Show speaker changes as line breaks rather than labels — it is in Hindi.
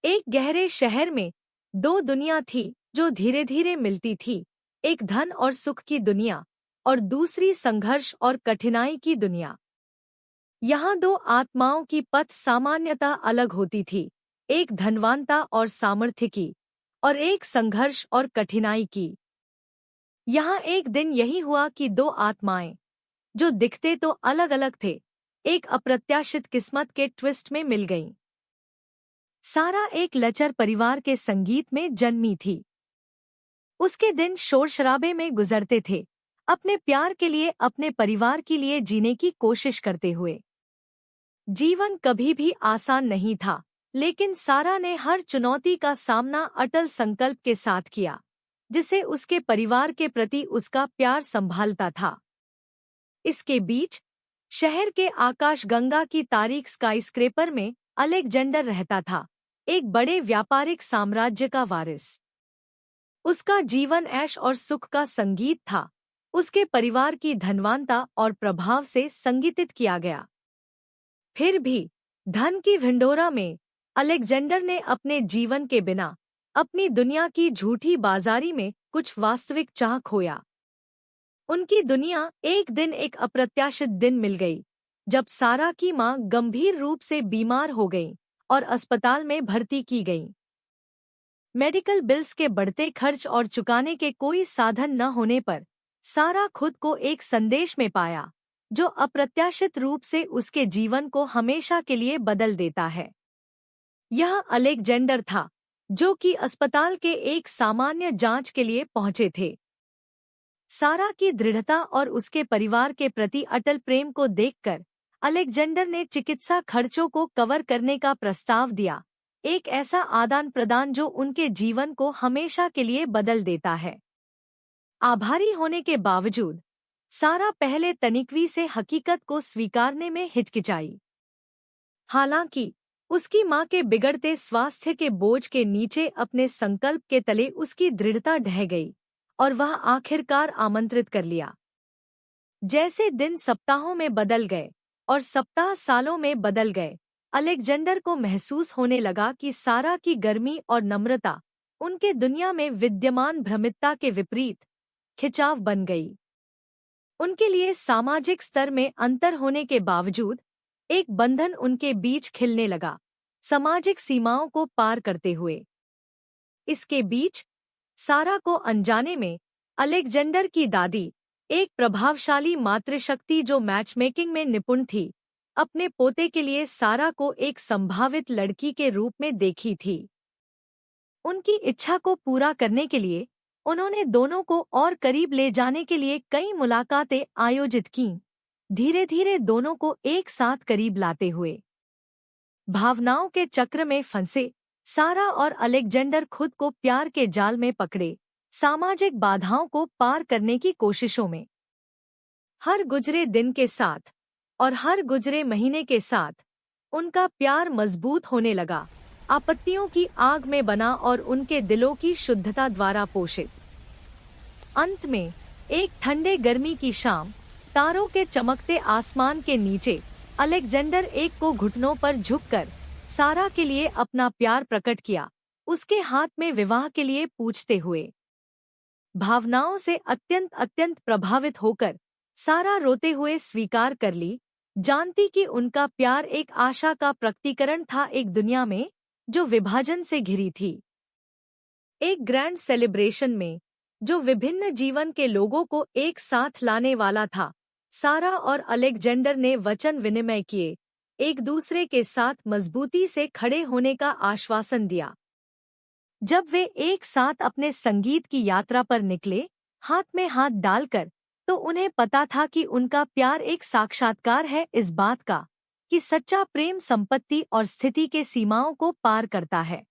एक गहरे शहर में दो दुनिया थी जो धीरे धीरे मिलती थी। एक धन और सुख की दुनिया और दूसरी संघर्ष और कठिनाई की दुनिया। यहाँ दो आत्माओं की पथ सामान्यतः अलग होती थी, एक धनवानता और सामर्थ्य की और एक संघर्ष और कठिनाई की। यहाँ एक दिन यही हुआ कि दो आत्माएं जो दिखते तो अलग अलग थे, एक अप्रत्याशित किस्मत के ट्विस्ट में मिल गईं। सारा एक लचर परिवार के संगीत में जन्मी थी। उसके दिन शोर शराबे में गुजरते थे, अपने प्यार के लिए, अपने परिवार के लिए जीने की कोशिश करते हुए। जीवन कभी भी आसान नहीं था, लेकिन सारा ने हर चुनौती का सामना अटल संकल्प के साथ किया, जिसे उसके परिवार के प्रति उसका प्यार संभालता था। इसके बीच शहर के आकाशगंगा की तारीख स्काईस्क्रेपर में अलेक्जेंडर रहता था, एक बड़े व्यापारिक साम्राज्य का वारिस। उसका जीवन ऐश और सुख का संगीत था, उसके परिवार की धनवानता और प्रभाव से संगीतित किया गया। फिर भी धन की ढिंढोरा में अलेक्जेंडर ने अपने जीवन के बिना, अपनी दुनिया की झूठी बाजारी में कुछ वास्तविक चाह खोया। उनकी दुनिया एक दिन एक अप्रत्याशित दिन मिल गई, जब सारा की मां गंभीर रूप से बीमार हो गई और अस्पताल में भर्ती की गई। मेडिकल बिल्स के बढ़ते खर्च और चुकाने के कोई साधन न होने पर सारा खुद को एक संदेश में पाया, जो अप्रत्याशित रूप से उसके जीवन को हमेशा के लिए बदल देता है। यह अलेक्जेंडर था, जो कि अस्पताल के एक सामान्य जांच के लिए पहुंचे थे। सारा की दृढ़ता और उसके परिवार के प्रति अटल प्रेम को देखकर अलेक्जेंडर ने चिकित्सा खर्चों को कवर करने का प्रस्ताव दिया, एक ऐसा आदान प्रदान जो उनके जीवन को हमेशा के लिए बदल देता है। आभारी होने के बावजूद सारा पहले तनिकवी से हकीकत को स्वीकारने में हिचकिचाई। हालांकि उसकी मां के बिगड़ते स्वास्थ्य के बोझ के नीचे अपने संकल्प के तले उसकी दृढ़ता ढह गई और वह आखिरकार आमंत्रित कर लिया। जैसे दिन सप्ताहों में बदल गए और सप्ताह सालों में बदल गए, अलेक्जेंडर को महसूस होने लगा कि सारा की गर्मी और नम्रता उनके दुनिया में विद्यमान भ्रमितता के विपरीत खिंचाव बन गई। उनके लिए सामाजिक स्तर में अंतर होने के बावजूद एक बंधन उनके बीच खिलने लगा, सामाजिक सीमाओं को पार करते हुए। इसके बीच सारा को अनजाने में अलेक्जेंडर की दादी, एक प्रभावशाली मातृशक्ति जो मैचमेकिंग में निपुण थी, अपने पोते के लिए सारा को एक संभावित लड़की के रूप में देखी थी। उनकी इच्छा को पूरा करने के लिए उन्होंने दोनों को और करीब ले जाने के लिए कई मुलाकातें आयोजित कीं, धीरे धीरे दोनों को एक साथ करीब लाते हुए। भावनाओं के चक्र में फंसे सारा और अलेक्जेंडर खुद को प्यार के जाल में पकड़े, सामाजिक बाधाओं को पार करने की कोशिशों में। हर गुजरे दिन के साथ और हर गुजरे महीने के साथ उनका प्यार मजबूत होने लगा, आपत्तियों की आग में बना और उनके दिलों की शुद्धता द्वारा पोषित। अंत में एक ठंडे गर्मी की शाम, तारों के चमकते आसमान के नीचे अलेक्जेंडर एक को घुटनों पर झुककर सारा के लिए अपना प्यार प्रकट किया, उसके हाथ में विवाह के लिए पूछते हुए। भावनाओं से अत्यंत प्रभावित होकर सारा रोते हुए स्वीकार कर ली, जानती कि उनका प्यार एक आशा का प्रकटीकरण था, एक दुनिया में जो विभाजन से घिरी थी। एक ग्रैंड सेलिब्रेशन में जो विभिन्न जीवन के लोगों को एक साथ लाने वाला था, सारा और अलेक्जेंडर ने वचन विनिमय किए, एक दूसरे के साथ मजबूती से खड़े होने का आश्वासन दिया। जब वे एक साथ अपने संगीत की यात्रा पर निकले, हाथ में हाथ डालकर, तो उन्हें पता था कि उनका प्यार एक साक्षात्कार है इस बात का कि सच्चा प्रेम संपत्ति और स्थिति के सीमाओं को पार करता है।